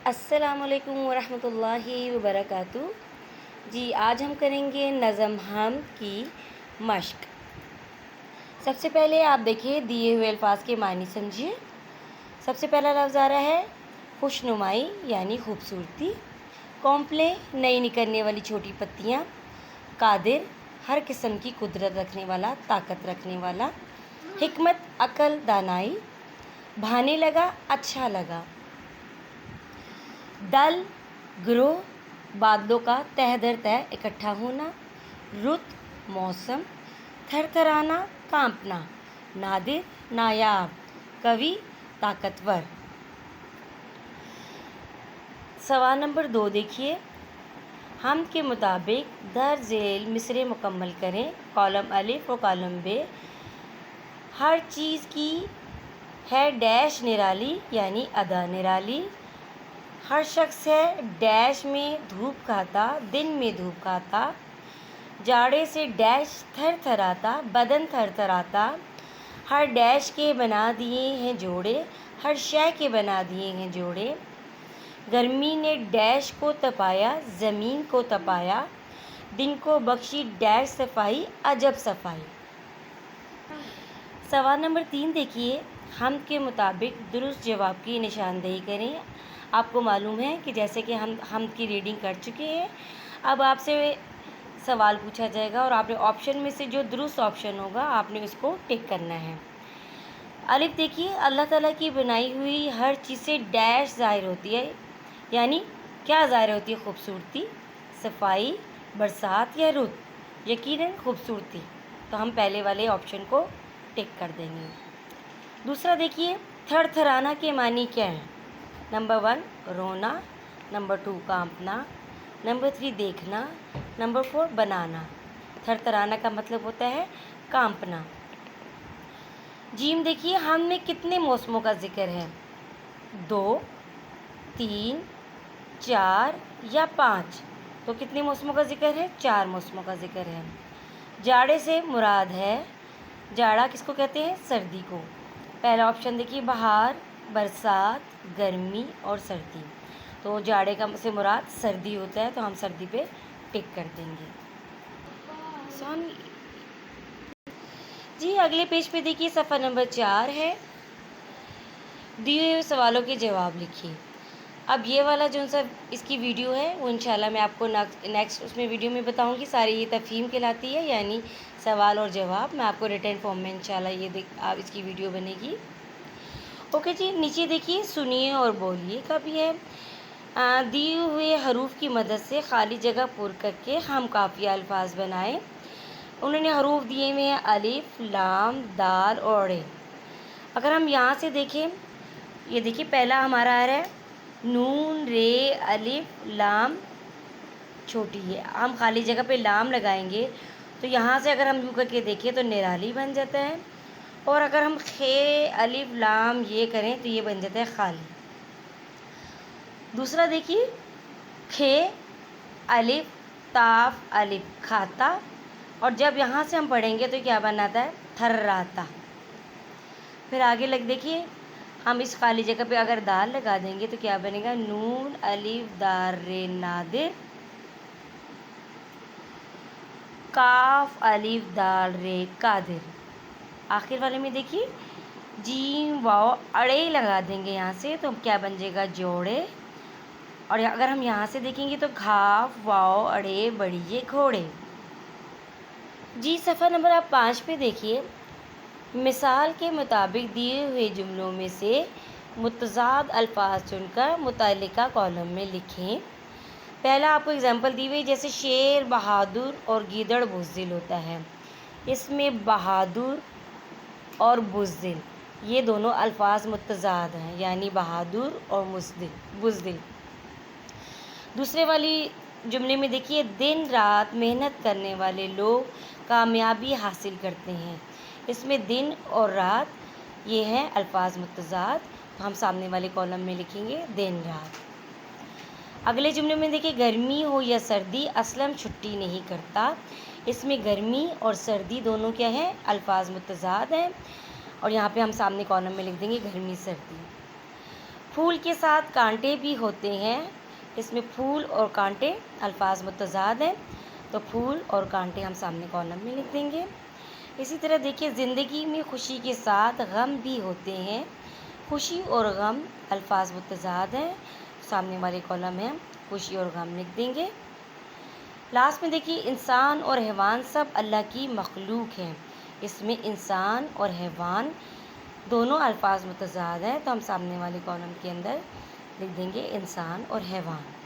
السلام علیکم ورحمۃ اللہ وبرکاتہ۔ جی آج ہم کریں گے نظم حمد کی مشق۔ سب سے پہلے آپ دیکھیے دیے ہوئے الفاظ کے معنی سمجھیے۔ سب سے پہلا لفظ آ رہا ہے خوشنمائی یعنی خوبصورتی، کومپلے نئی نکلنے والی چھوٹی پتیاں، قادر ہر قسم کی قدرت رکھنے والا، طاقت رکھنے والا، حکمت عقل دانائی، بھانے لگا اچھا لگا، دل گروہ بادلوں کا تہ در تہ اکٹھا ہونا، رت موسم، تھر تھرانا کانپنا، نادر نایاب، قوی طاقتور۔ سوال نمبر 2 دیکھیے، حمد کے مطابق درج ذیل مصرعے مکمل کریں۔ کالم الف اور کالم ب۔ ہر چیز کی ہے ڈیش نرالی یعنی ادا نرالی، ہر شخص ہے ڈیش میں دھوپ کھاتا، دن میں دھوپ کھاتا، جاڑے سے ڈیش تھر تھراتا، بدن تھر تھراتا، ہر ڈیش کے بنا دیے ہیں جوڑے، ہر شے کے بنا دیے ہیں جوڑے، گرمی نے ڈیش کو تپایا، زمین کو تپایا، دن کو بخشی ڈیش صفائی، عجب صفائی۔ سوال نمبر 3 دیکھیے، حمد کے مطابق درست جواب کی نشاندہی کریں۔ آپ کو معلوم ہے کہ جیسے کہ ہم حمد کی ریڈنگ کر چکے ہیں، اب آپ سے سوال پوچھا جائے گا اور آپ نے آپشن میں سے جو درست آپشن ہوگا آپ نے اس کو ٹک کرنا ہے۔ الف دیکھیے، اللہ تعالیٰ کی بنائی ہوئی ہر چیز سے ڈیش ظاہر ہوتی ہے، یعنی کیا ظاہر ہوتی ہے؟ خوبصورتی، صفائی، برسات یا رت؟ یقیناً خوبصورتی، تو ہم پہلے والے آپشن کو ٹک کر دیں گے۔ دوسرا دیکھیے، تھر تھرانا کے معنی کیا ہیں؟ نمبر 1 رونا، نمبر 2 کانپنا، نمبر 3 دیکھنا، نمبر 4 بنانا۔ تھر تھرانا کا مطلب ہوتا ہے کانپنا۔ جیم دیکھیے، حمد میں کتنے موسموں کا ذکر ہے؟ 2، 3، 4 یا 5؟ تو کتنے موسموں کا ذکر ہے؟ 4 موسموں کا ذکر ہے۔ جاڑے سے مراد ہے، جاڑا کس کو کہتے ہیں؟ سردی کو۔ پہلا آپشن دیکھیے، بہار، برسات، گرمی اور سردی۔ تو جاڑے کا سے مراد سردی ہوتا ہے، تو ہم سردی پہ ٹک کر دیں گے۔ جی اگلے پیج پہ دیکھیے، صفحہ نمبر 4 ہے، دیے ہوئے سوالوں کے جواب لکھیے۔ اب یہ والا جو سا اس کی ویڈیو ہے وہ انشاءاللہ میں آپ کو نیکسٹ اس میں ویڈیو میں بتاؤں گی۔ ساری یہ تفہیم کہلاتی ہے، یعنی سوال اور جواب۔ میں آپ کو ریٹن فارم میں انشاءاللہ یہ اس کی ویڈیو بنے گی۔ اوکے جی، نیچے دیکھیے سنیے اور بولیے کا بھی ہے۔ دیے ہوئے حروف کی مدد سے خالی جگہ پر کر کے ہم قافیہ الفاظ بنائیں۔ انہوں نے حروف دیے ہوئے ہیں الف، لام، دال اور ڑ۔ اگر ہم یہاں سے دیکھیں، یہ دیکھیے پہلا ہمارا آ رہا ہے نون، رے، الف، لام چھوٹی ہے، ہم خالی جگہ پہ لام لگائیں گے تو یہاں سے اگر ہم یوں کر کے دیکھیں تو نرالی بن جاتا ہے، اور اگر ہم خے، الف، لام یہ کریں تو یہ بن جاتا ہے خالی۔ دوسرا دیکھیے، کھے، الف، تاف، الف کھاتا، اور جب یہاں سے ہم پڑھیں گے تو کیا بناتا ہے؟ تھراتا۔ پھر آگے دیکھیے، ہم اس خالی جگہ پہ اگر دال لگا دیں گے تو کیا بنے گا؟ نون، الف، دال، رے، نادر، کاف، الف، دال، رے، قادر۔ آخر والے میں دیکھیے جیم، واو، اڑے لگا دیں گے یہاں سے تو کیا بن جائے گا؟ جوڑے۔ اور اگر ہم یہاں سے دیکھیں گے تو گھاف، واو، اڑے، بڑیے، گھوڑے۔ جی صفحہ نمبر آپ 5 پہ دیکھیے، مثال کے مطابق دیے ہوئے جملوں میں سے متضاد الفاظ چن کر متعلقہ کالم میں لکھیں۔ پہلا آپ کو اگزامپل دی ہوئی، جیسے شیر بہادر اور گیدڑ بزدل ہوتا ہے۔ اس میں بہادر اور بزدل یہ دونوں الفاظ متضاد ہیں، یعنی بہادر اور بزدل۔ دوسرے والی جملے میں دیکھیے، دن رات محنت کرنے والے لوگ کامیابی حاصل کرتے ہیں۔ اس میں دن اور رات یہ ہیں الفاظ متضاد، تو ہم سامنے والے کالم میں لکھیں گے دن رات۔ اگلے جملے میں دیکھیے، گرمی ہو یا سردی اسلم چھٹی نہیں کرتا۔ اس میں گرمی اور سردی دونوں کیا ہیں؟ الفاظ متضاد ہیں، اور یہاں پہ ہم سامنے کالم میں لکھ دیں گے گرمی سردی۔ پھول کے ساتھ کانٹے بھی ہوتے ہیں، اس میں پھول اور کانٹے الفاظ متضاد ہیں، تو پھول اور کانٹے ہم سامنے کالم میں لکھ دیں گے۔ اسی طرح دیکھیے زندگی میں خوشی کے ساتھ غم بھی ہوتے ہیں، خوشی اور غم الفاظ متضاد ہیں، سامنے والے کالم میں ہم خوشی اور غم لکھ دیں گے۔ لاسٹ میں دیکھیے انسان اور حیوان سب اللہ کی مخلوق ہیں، اس میں انسان اور حیوان دونوں الفاظ متضاد ہیں، تو ہم سامنے والے کالم کے اندر لکھ دیں گے انسان اور حیوان۔